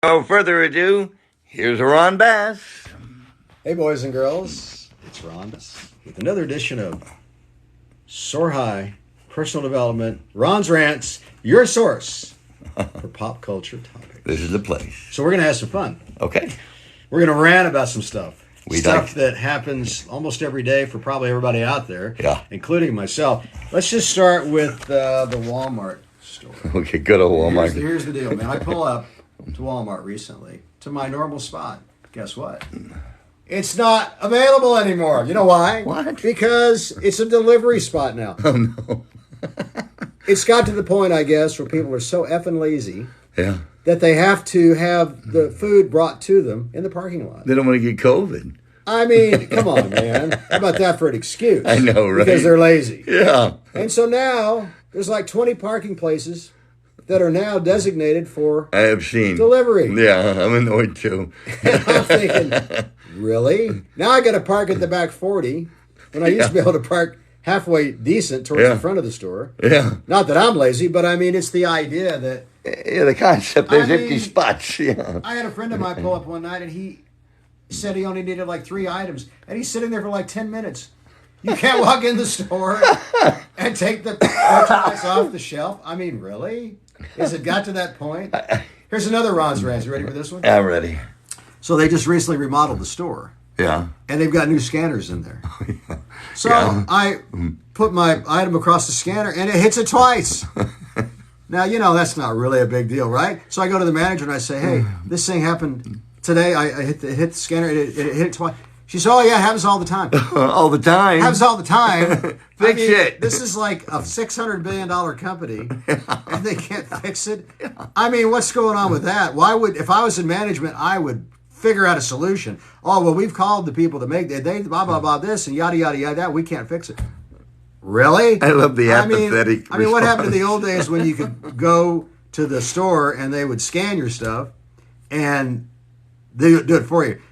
No further ado, here's Ron Bass. Hey, boys and girls, it's Ron with another edition of Soar High Personal Development, Ron's Rants, your source for pop culture topics. This is the place. So we're going to have some fun. Okay. We're going to rant about some stuff. We'd Stuff like- that happens almost every day for probably everybody out there, Yeah. including myself. Let's just start with the Walmart store. Okay, good old Walmart. Here's the deal, man. I pull up to Walmart recently to my normal spot. Guess what? It's not available anymore. You know why? What? Because it's a delivery spot now. Oh, no. It's got to the point, I guess, where people are so effing lazy Yeah. that they have to have the food brought to them in the parking lot. They don't want to get COVID. I mean, come on, man. How about that for an excuse? I know, right? Because they're lazy. Yeah. And so now there's like 20 parking places that are now designated for I have seen. delivery. Yeah, I'm annoyed too. And I'm thinking, really? Now I got to park at the back 40 when I used to be able to park halfway decent towards the front of the store. Yeah. Not that I'm lazy, but I mean, it's the idea that... Yeah, the concept, there's I mean, empty spots. Yeah. I had a friend of mine pull up one night and he said he only needed like 3 items. And he's sitting there for like 10 minutes. You can't walk in the store and take the merchandise off the shelf. I mean, really? Has it got to that point? Here's another Ron's Rants. You ready for this one? I'm ready. So they just recently remodeled the store. Yeah. And they've got new scanners in there. So I put my item across the scanner and it hits it twice. Now, you know, that's not really a big deal, right? So I go to the manager and I say, hey, this thing happened today. I hit the scanner and it hit it twice. She said, oh, yeah, it happens all the time. All the time. Happens all the time. Fix it. This is like a $600 billion company, and they can't fix it. I mean, what's going on with that? Why would, if I was in management, I would figure out a solution. Oh, well, we've called the people that make they blah, blah, blah, this, and yada, yada, yada, that. We can't fix it. Really? I love the apathetic I mean, what happened in the old days when you could go to the store and they would scan your stuff and they would do it for you?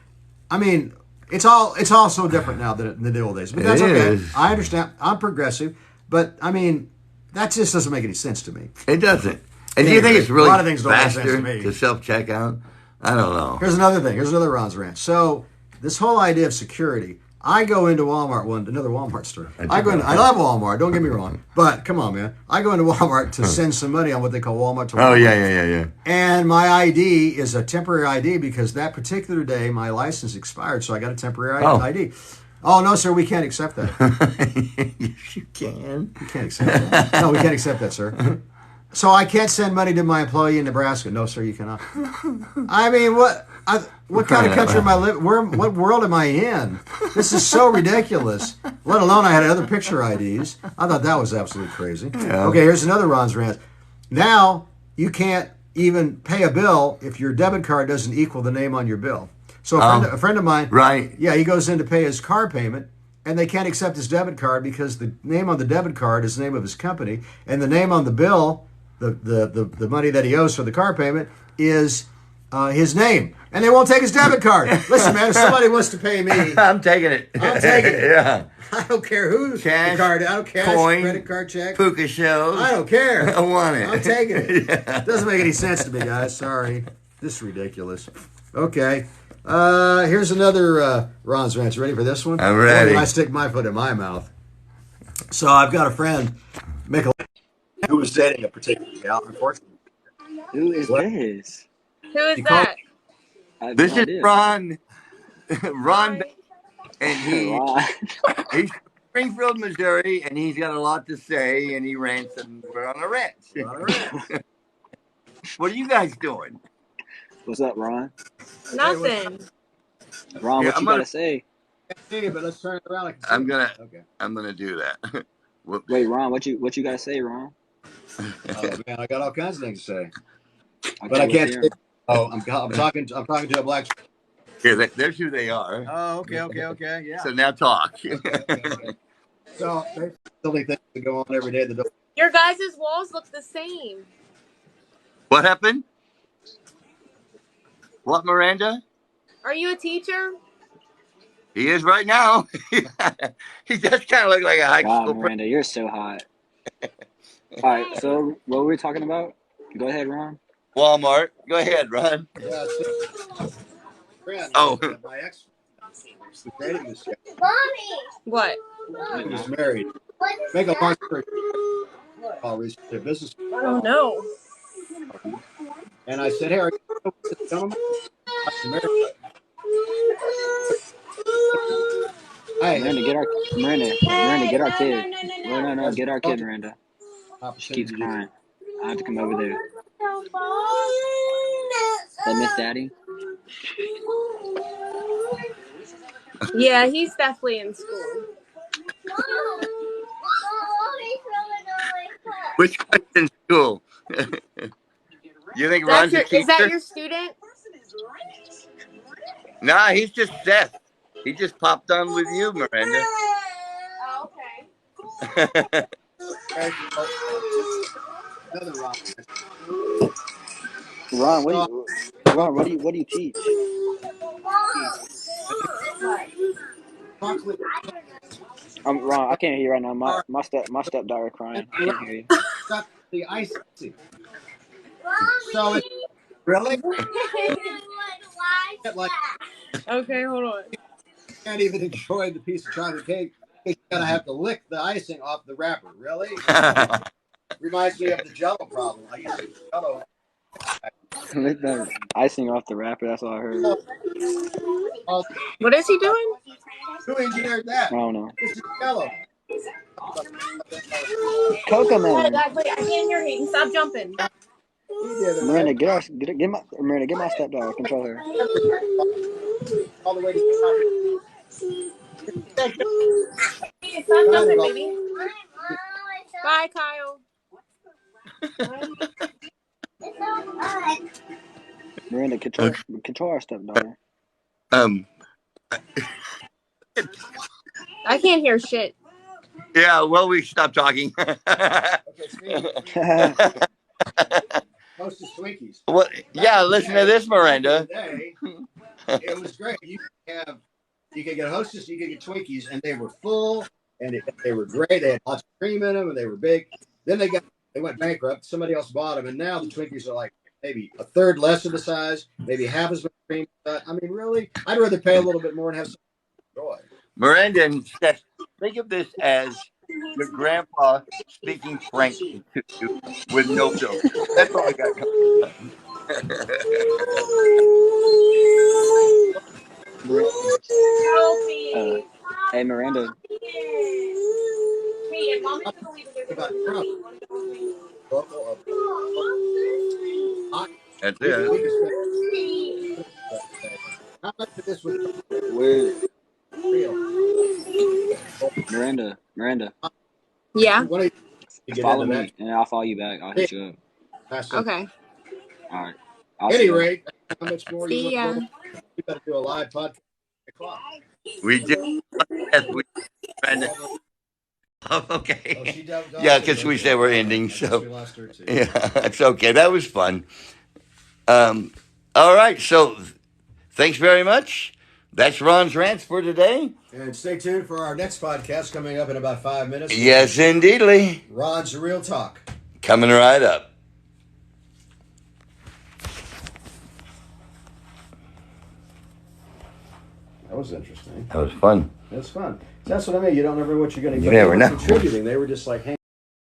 I mean... It's all so different now than in the old days. But that's okay. I understand. I'm progressive. But, I mean, that just doesn't make any sense to me. It doesn't. And do you think it's really a lot of things don't make sense faster to me. to self-checkout? I don't know. Here's another thing. Here's another Ron's Rant. So, this whole idea of security, I go into Walmart, another Walmart store. I love Walmart, don't get me wrong. But, come on, man. I go into Walmart to send some money on what they call Walmart to Walmart. Oh, yeah. And my ID is a temporary ID because that particular day my license expired, so I got a temporary ID. Oh, no, sir, we can't accept that. Yes, you can. You can't accept that. No, we can't accept that, sir. So I can't send money to my employee in Nebraska. No, sir, you cannot. I mean, what kind of country am I living? What world am I in? This is so ridiculous. Let alone I had other picture IDs. I thought that was absolutely crazy. Yeah. Okay, here's another Ron's Rant. Now you can't even pay a bill if your debit card doesn't equal the name on your bill. So a friend of mine, right? Yeah, he goes in to pay his car payment, and they can't accept his debit card because the name on the debit card is the name of his company, and the name on the bill, the money that he owes for the car payment, is his name. And they won't take his debit card. Listen, man, if somebody wants to pay me, I'm taking it. I'm taking it. Yeah. I don't care who's Cash, the card. I don't care. coin, Credit card, check. Puka shells. I don't care. I want it. I'm taking it. Yeah. Doesn't make any sense to me, guys. Sorry. This is ridiculous. Okay. Here's another Ron's Rant. You ready for this one? I'm ready. I stick my foot in my mouth. So I've got a friend, who was dating a particular gal, unfortunately. Who is this? Who is that? This is Ron. Ron, and he's from Springfield, Missouri, and he's got a lot to say, and he rants, and we're on a rant. What are you guys doing? What's up, Ron? Nothing. Ron, what you gotta say? Hey, but let's turn it around. I'm gonna do that. Wait, Ron, what you gotta say, Ron? Oh man, I got all kinds of things to say, Okay, but I can't. let's hear 'em. Oh, I'm talking to a black. Here, there's who they are. Oh, okay, yeah. So now talk. Okay. So there's silly things that go on every day that don't. Your guys' walls look the same. What happened? What, Miranda? Are you a teacher? He is right now. He just kind of look like a high Wow, school. Miranda, you're so hot. All right, so what were we talking about? Go ahead, Ron. Walmart. Go ahead, Ron. Yeah, friend, Oh, my ex was dating this guy. What? He was married. Make a long story short, recently a business I don't know. party, and I said, "Hey, are you this gentleman?" I was married. I Miranda, get our Miranda, get our kid. No, was get our kid, an Miranda. She keeps opportunity to do. crying. I have to come over there. That Miss Daddy. Yeah, he's definitely in school. which question school? You think Ron's a Is that teacher? your student? Nah, he's just Seth. He just popped on with you, Miranda. Oh, okay. Okay, so, another Ron. Ron, So, what do you teach? chocolate Ron, I can't hear you right now. bar My stepdaughter and crying. I around can't hear you. the icing. So it's really like Okay, hold on. you can't even enjoy the piece of chocolate cake. You gotta have to lick the icing off the wrapper. Really? Reminds me of the Jello problem. I used to eat Jello. Lick the icing off the wrapper. That's all I heard. Oh, What is he doing? who engineered I that? don't know. This is Jello. Coco Guys, Melon. wait, I can't hear you. Stop jumping. He did it. Miranda, get my stepdaughter. Control her. All the way to the top. Stop Kind jumping, of baby. Bye, Kyle. Miranda, Okay. control our stepdaughter. um. I can't hear shit. Yeah. Well, we stopped talking. Okay, Steve. Hostess Twinkies. What? Yeah. Listen to this, Miranda. Today, it was great. You could get Hostess, you could get Twinkies, and they were full, and they were great. They had lots of cream in them, and they were big. Then they went bankrupt. Somebody else bought them, and now the Twinkies are like maybe a third less of the size, maybe half as much cream. I mean, really, I'd rather pay a little bit more and have some joy. Miranda and Steph, think of this as your grandpa speaking frankly to you with no filter. That's all I got coming. Hey, Miranda. About Trump, local, That's we it. could spend how much of this would Where? real? Miranda. Yeah. What do you get Follow into me, and I'll follow you back. I'll hit you up. Okay. All right. At any rate, how much more you See want ya. to go? We better do a live podcast at 8 o'clock. We did. Yes, we Miranda. Oh, Oh, okay. she does. Yeah, because we said we're ending, I guess so we lost her too. yeah, it's okay. That was fun. All right, so thanks very much. That's Ron's Rants for today. And stay tuned for our next podcast coming up in about 5 minutes. Yes, indeedly. Ron's Real Talk. Coming right up. That was interesting. That was fun. That's fun. That's what I mean. You don't know what you're going to get. You never know. Contributing. They were just like, hey.